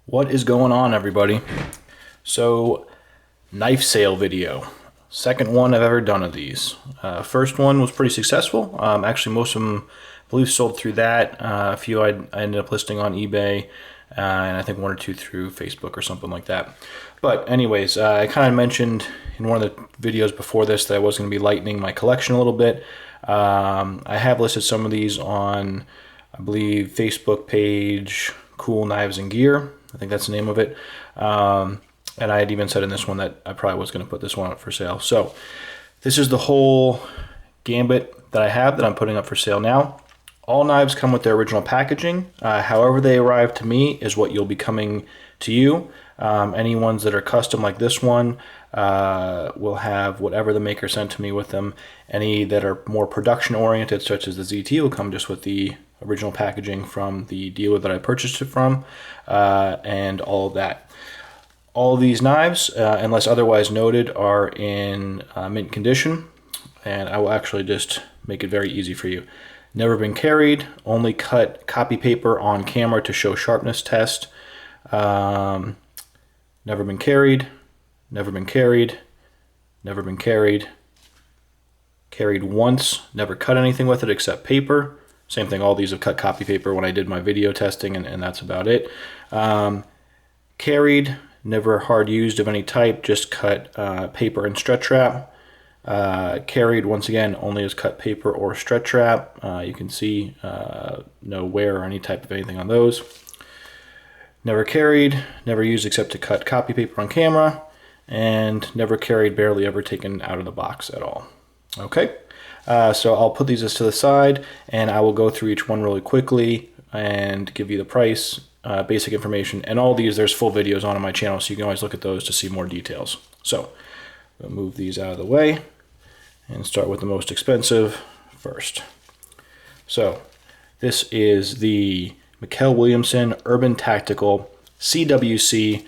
What is going on, everybody? So, knife sale video. Second one I've ever done of these. First one was pretty successful. Actually, most of them, I believe, sold through that. A few I ended up listing on eBay, and I think one or two through Facebook or something like that. But anyways, I kind of mentioned in one of the videos before this that I was going to be lightening my collection a little bit. I have listed some of these on, I believe, Facebook page Cool Knives and Gear. I think that's the name of it. And I had even said in this one that I probably was going to put this one up for sale. So this is the whole gambit that I have that I'm putting up for sale now. All knives come with their original packaging. However they arrive to me is what you'll be coming to you. Any ones that are custom like this one will have whatever the maker sent to me with them. Any that are more production oriented, such as the ZT, will come just with the original packaging from the dealer that I purchased it from, and all of that. All of these knives, unless otherwise noted, are in mint condition, and I will actually just make it very easy for you. Never been carried, only cut copy paper on camera to show sharpness test. Never been carried, never been carried, never been carried, carried once, never cut anything with it except paper. Same thing, all these have cut copy paper when I did my video testing, and that's about it. Carried, never hard used of any type, just cut paper and stretch wrap. Carried, once again, only as cut paper or stretch wrap. You can see no wear or any type of anything on those. Never carried, never used except to cut copy paper on camera, and never carried, barely ever taken out of the box at all. Okay. So I'll put these to the side, and I will go through each one really quickly and give you the price, basic information, and all these, there's full videos on my channel, so you can always look at those to see more details. So we'll move these out of the way and start with the most expensive first. So this is the Mel Williamson Urban Tactical CWC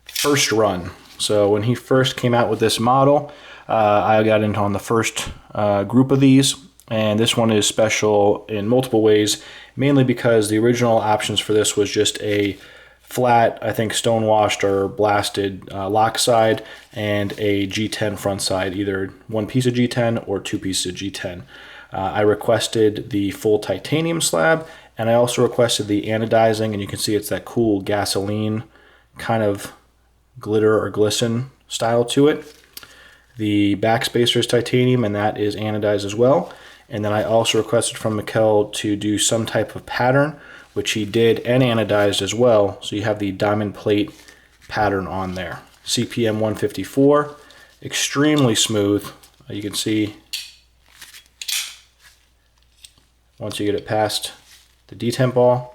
first run. So when he first came out with this model, I got into on the first group of these, and this one is special in multiple ways, mainly because the original options for this was just a flat, I think stone-washed or blasted lock side and a G10 front side, either one piece of G10 or two pieces of G10. I requested the full titanium slab, and I also requested the anodizing, and you can see it's that cool gasoline kind of glitter or glisten style to it. The backspacer is titanium, and that is anodized as well. And then I also requested from Mikkel to do some type of pattern, which he did, and anodized as well. So you have the diamond plate pattern on there. CPM 154, extremely smooth. You can see once you get it past the detemp ball,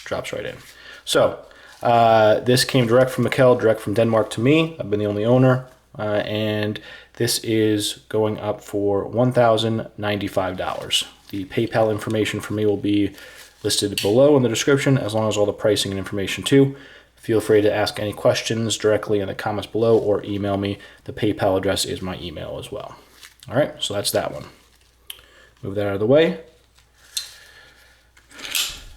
drops right in. So this came direct from Mikkel, direct from Denmark to me. I've been the only owner. And this is going up for $1,095. The PayPal information for me will be listed below in the description, as long as all the pricing and information too. Feel free to ask any questions directly in the comments below or email me. The PayPal address is my email as well. All right, so that's that one. Move that out of the way.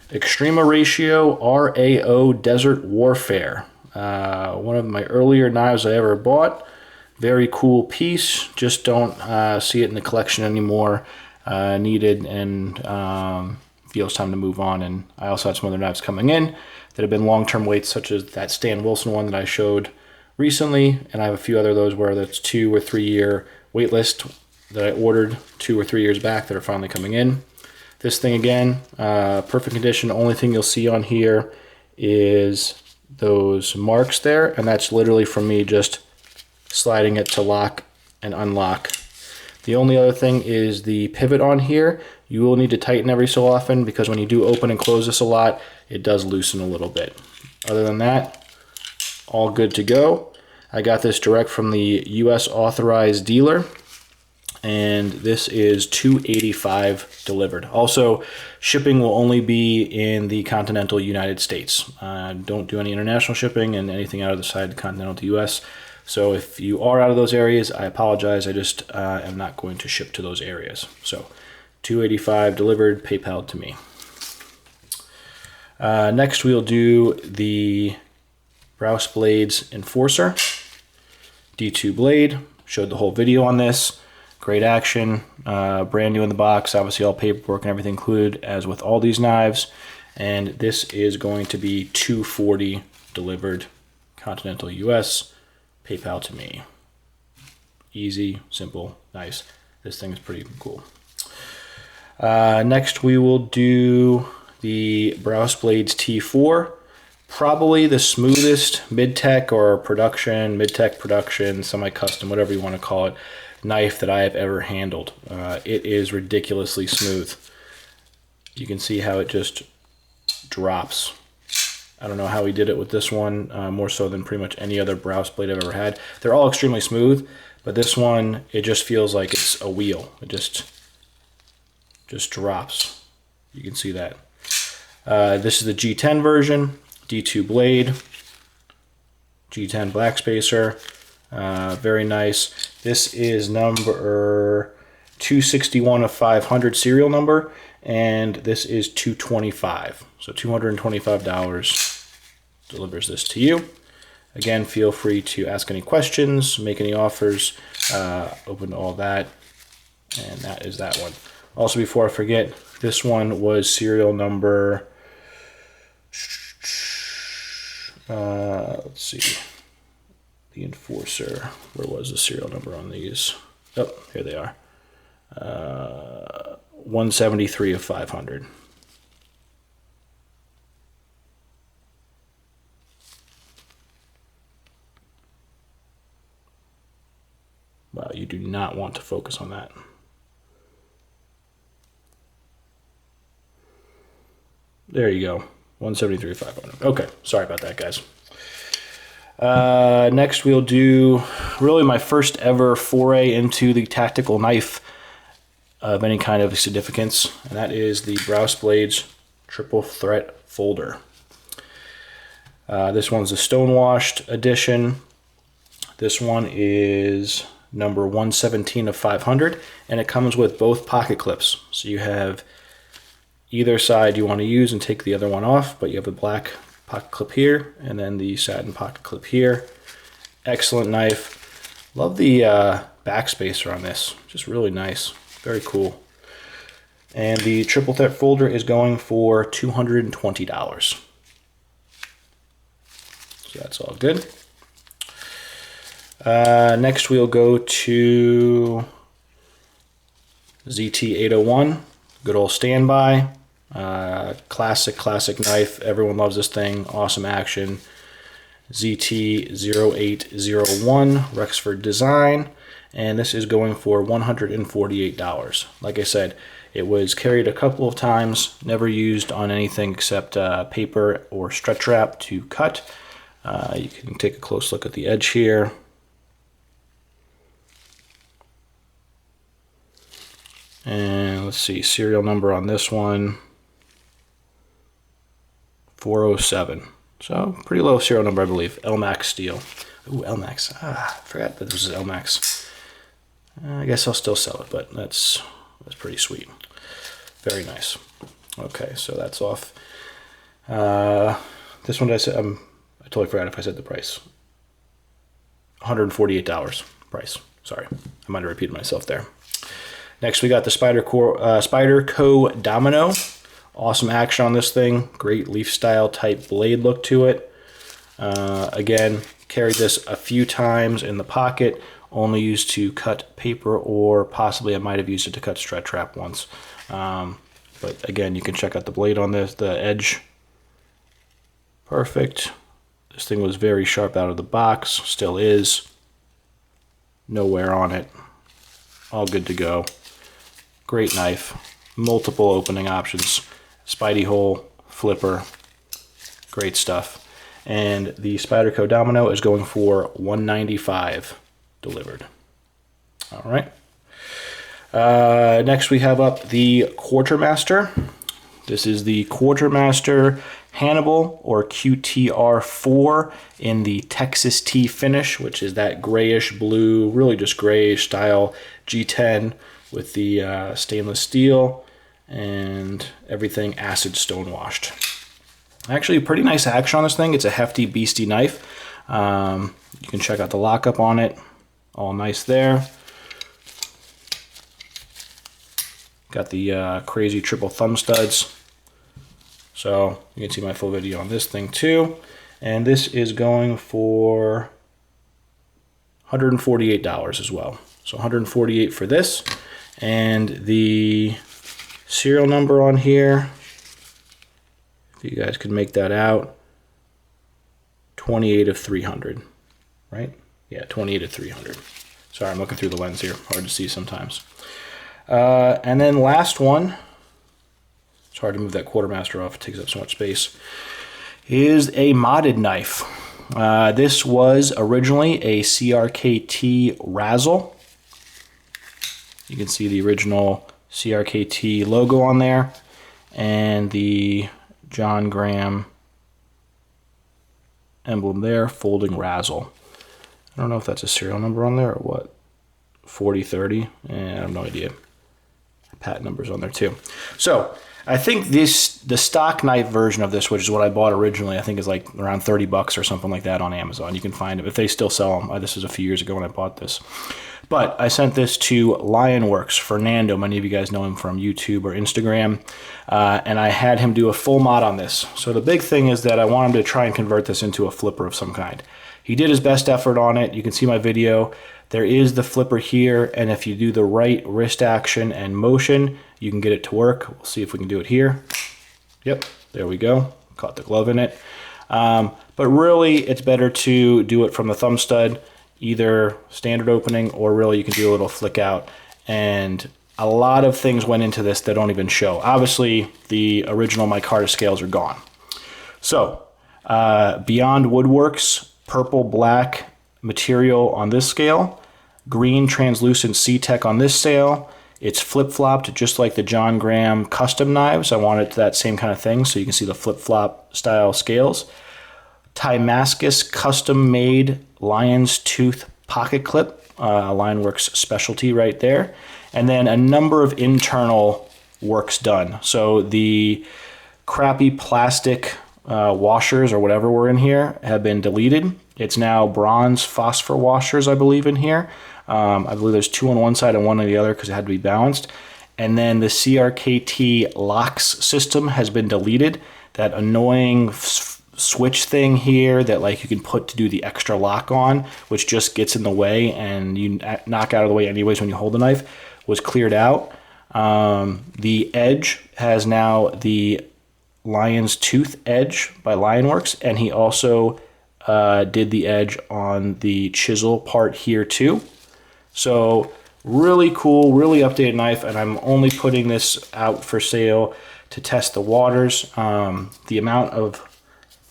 Extrema Ratio RAO Desert Warfare. One of my earlier knives I ever bought. Very cool piece, just don't see it in the collection anymore. Needed, and feel it's time to move on. And I also had some other knives coming in that have been long-term waits, such as that Stan Wilson one that I showed recently, and I have a few other of those where that's 2 or 3 year wait list that I ordered 2 or 3 years back that are finally coming in. This thing again, perfect condition. The only thing you'll see on here is those marks there, and that's literally from me just sliding it to lock and unlock. The only other thing is the pivot on here. You will need to tighten every so often, because when you do open and close this a lot, it does loosen a little bit. Other than that, all good to go. I got this direct from the US authorized dealer, and this is $285 delivered. Also, shipping will only be in the continental United States. Don't do any international shipping and anything out of the side of the continental US. So if you are out of those areas, I apologize. I just am not going to ship to those areas. So $285 delivered, PayPal to me. Next we'll do the Brouse Blades Enforcer D2 blade. Showed the whole video on this. Great action, brand new in the box, obviously all paperwork and everything included, as with all these knives. And this is going to be $240 delivered, continental US, PayPal to me. Easy, simple, nice. This thing is pretty cool. Next we will do the Brouse Blades T4. Probably the smoothest mid-tech or production, mid-tech production, semi-custom, whatever you want to call it, knife that I have ever handled. It is ridiculously smooth. You can see how it just drops. I don't know how he did it with this one, more so than pretty much any other Brouse blade I've ever had. They're all extremely smooth, but this one, it just feels like it's a wheel. It just drops. You can see that. This is the G10 version, D2 blade, G10 black spacer. Very nice. This is number 261 of 500 serial number, and this is $225. So $225 delivers this to you. Again, feel free to ask any questions, make any offers, open to all that, and that is that one. Also, before I forget, this one was serial number, let's see, the Enforcer. Where was the serial number on these? Oh, here they are. 173 of 500. Wow, you do not want to focus on that. There you go. 173 of 500. Okay, sorry about that, guys. Next we'll do really my first ever foray into the tactical knife of any kind of significance, and that is the Brouse Blades Triple Threat Folder. This one's a stonewashed edition. This one is number 117 of 500, and it comes with both pocket clips. So you have either side you want to use and take the other one off, but you have the black pocket clip here and then the satin pocket clip here. Excellent knife. Love the backspacer on this, just really nice, very cool. And the triple threat folder is going for $220. So that's all good. Next we'll go to ZT801, good old standby. Classic knife. Everyone loves this thing. Awesome action. ZT0801 Rexford design, and this is going for $148. Like I said, it was carried a couple of times, never used on anything except paper or stretch wrap to cut. You can take a close look at the edge here. And let's see, serial number on this one, 407. So pretty low serial number, I believe. LMAX steel. Ooh, LMAX. I forgot that this is LMAX. I guess I'll still sell it, but that's pretty sweet. Very nice. Okay, so that's off. This one I said, I totally forgot if I said the price. $148 price. Sorry, I might have repeated myself there. Next, we got the Spyderco Domino. Awesome action on this thing. Great leaf style type blade look to it. Again, carried this a few times in the pocket. Only used to cut paper, or possibly I might have used it to cut stretch wrap once. But again, you can check out the blade on this, the edge. Perfect. This thing was very sharp out of the box. Still is. No wear on it. All good to go. Great knife. Multiple opening options. Spidey hole, flipper. Great stuff. And the Spyderco Domino is going for $195 delivered. All right. Next we have up the Quartermaster. This is the Quartermaster Hannibal, or Qtrmstr, in the Texas T finish, which is that grayish blue, really just grayish style G10 with the stainless steel and everything acid stone washed. Actually, pretty nice action on this thing. It's a hefty, beastie knife. You can check out the lockup on it. All nice there. Got the crazy triple thumb studs. So you can see my full video on this thing too. And this is going for $148 as well. So $148 for this. And the serial number on here, if you guys could make that out, 28 of 300, right? Yeah, 28 of 300. Sorry, I'm looking through the lens here. Hard to see sometimes. And then last one, it's hard to move that Quartermaster off, it takes up so much space, is a modded knife. This was originally a CRKT Razzle. You can see the original CRKT logo on there and the John Graham emblem there, folding Razzle. I don't know if that's a serial number on there or what. 4030, and I have no idea. Patent numbers on there too. So I think the stock knife version of this, which is what I bought originally, I think is like around 30 bucks or something like that on Amazon. You can find them if they still sell them. This was a few years ago when I bought this. But I sent this to LionWerks, Fernando. Many of you guys know him from YouTube or Instagram. And I had him do a full mod on this. So the big thing is that I want him to try and convert this into a flipper of some kind. He did his best effort on it. You can see my video. There is the flipper here, and if you do the right wrist action and motion, you can get it to work. We'll see if we can do it here. Yep, there we go. Caught the glove in it. But really, it's better to do it from the thumb stud, either standard opening, or really you can do a little flick out. And a lot of things went into this that don't even show. Obviously, the original micarta scales are gone. So, Beyond Woodworks, purple, black material on this scale, green translucent C-Tech on this scale. It's flip-flopped just like the John Graham custom knives. I want it to that same kind of thing, so you can see the flip-flop style scales. Timascus custom-made lion's tooth pocket clip, LionWerks specialty right there. And then a number of internal works done. So the crappy plastic washers or whatever were in here have been deleted. It's now bronze phosphor washers, I believe, in here. I believe there's two on one side and one on the other because it had to be balanced. And then the CRKT locks system has been deleted. That annoying switch thing here that like you can put to do the extra lock on, which just gets in the way and you knock out of the way anyways when you hold the knife, was cleared out. The edge has now the Lion's Tooth edge by LionWerks, and he also did the edge on the chisel part here too. So really cool, really updated knife, and I'm only putting this out for sale to test the waters. The amount of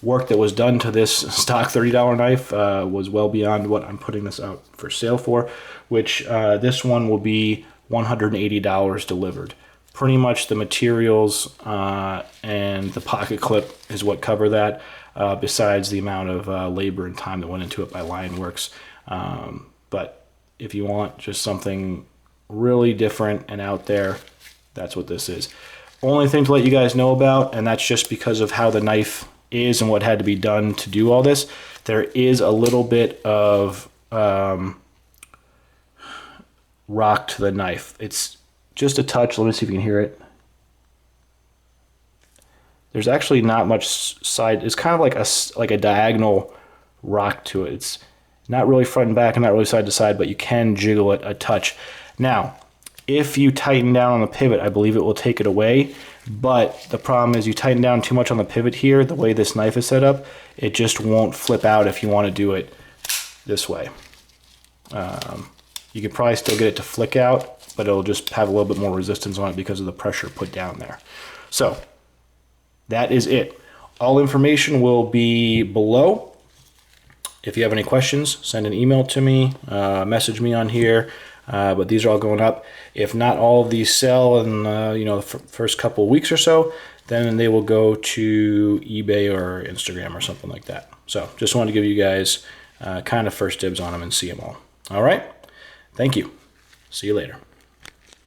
work that was done to this stock $30 knife was well beyond what I'm putting this out for sale for, which this one will be $180 delivered. Pretty much the materials and the pocket clip is what cover that, besides the amount of labor and time that went into it by LionWerks. But if you want just something really different and out there, that's what this is. Only thing to let you guys know about, and that's just because of how the knife is and what had to be done to do all this, there is a little bit of rock to the knife. It's just a touch. Let me see if you can hear it. There's actually not much side. It's kind of like a diagonal rock to it. It's not really front and back and not really side to side, but you can jiggle it a touch. Now, if you tighten down on the pivot, I believe it will take it away. But the problem is you tighten down too much on the pivot here, the way this knife is set up, it just won't flip out if you want to do it this way. You could probably still get it to flick out, but it'll just have a little bit more resistance on it because of the pressure put down there. So that is it. All information will be below. If you have any questions, send an email to me, message me on here. But these are all going up. If not all of these sell in the first couple of weeks or so, then they will go to eBay or Instagram or something like that. So just wanted to give you guys kind of first dibs on them and see them all. All right. Thank you. See you later.